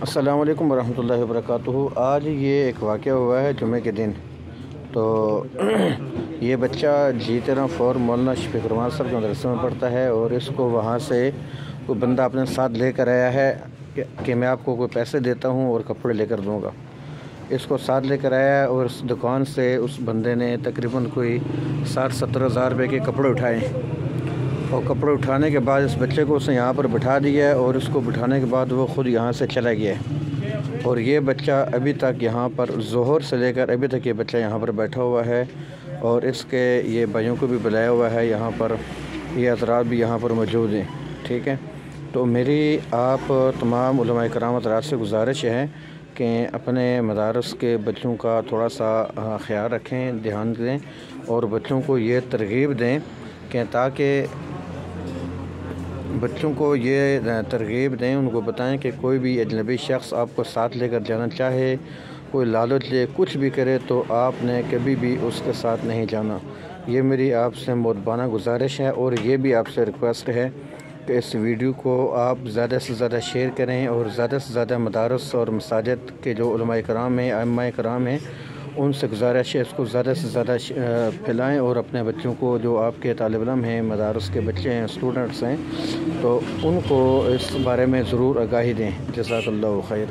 अस्सलाम वालेकुम वरहमतुल्लाहि वबरकातुहू। आज ये एक वाक़या हुआ है जुमे के दिन। तो ये बच्चा जी तरह फ़ोर मौलाना शफीक रहमान साहब के मदरसे में पढ़ता है और इसको वहाँ से कोई बंदा अपने साथ लेकर आया है कि मैं आपको कोई पैसे देता हूँ और कपड़े लेकर दूँगा। इसको साथ लेकर आया और उस दुकान से उस बंदे ने तकरीबन कोई 60-70 हज़ार रुपये के कपड़े उठाए और कपड़े उठाने के बाद इस बच्चे को उसने यहाँ पर बिठा दिया और उसको बिठाने के बाद वो ख़ुद यहाँ से चला गया। और ये बच्चा अभी तक यहाँ पर ज़ोहर से लेकर अभी तक ये बच्चा यहाँ पर बैठा हुआ है और इसके ये भाइयों को भी बुलाया हुआ है यहाँ पर, ये हज़रात भी यहाँ पर मौजूद हैं। ठीक है, तो मेरी आप तमाम उलमा इकराम हज़रात से गुजारिश है कि अपने मदारस के बच्चों का थोड़ा सा ख़याल रखें, ध्यान दें और बच्चों को ये तरग़ीब दें कि ताकि बच्चों को ये तरग़ीब दें, उनको बताएं कि कोई भी अजनबी शख्स आपको साथ लेकर जाना चाहे, कोई लालच ले, कुछ भी करे तो आपने कभी भी उसके साथ नहीं जाना। ये मेरी आपसे मुअद्दबाना गुजारिश है और ये भी आपसे रिक्वेस्ट है कि इस वीडियो को आप ज़्यादा से ज़्यादा शेयर करें और ज़्यादा से ज़्यादा मदारस और मसाजिद के जो उलमा इकराम हैं, अइम्मा इकराम हैं, उनसे गुजारिश है इसको ज़्यादा से ज़्यादा फैलाएँ और अपने बच्चों को, जो आपके तालिब इल्म हैं, मदारस के बच्चे हैं, स्टूडेंट्स हैं, तो उनको इस बारे में ज़रूर आगाही दें। जज़ाकल्लाहु खैर।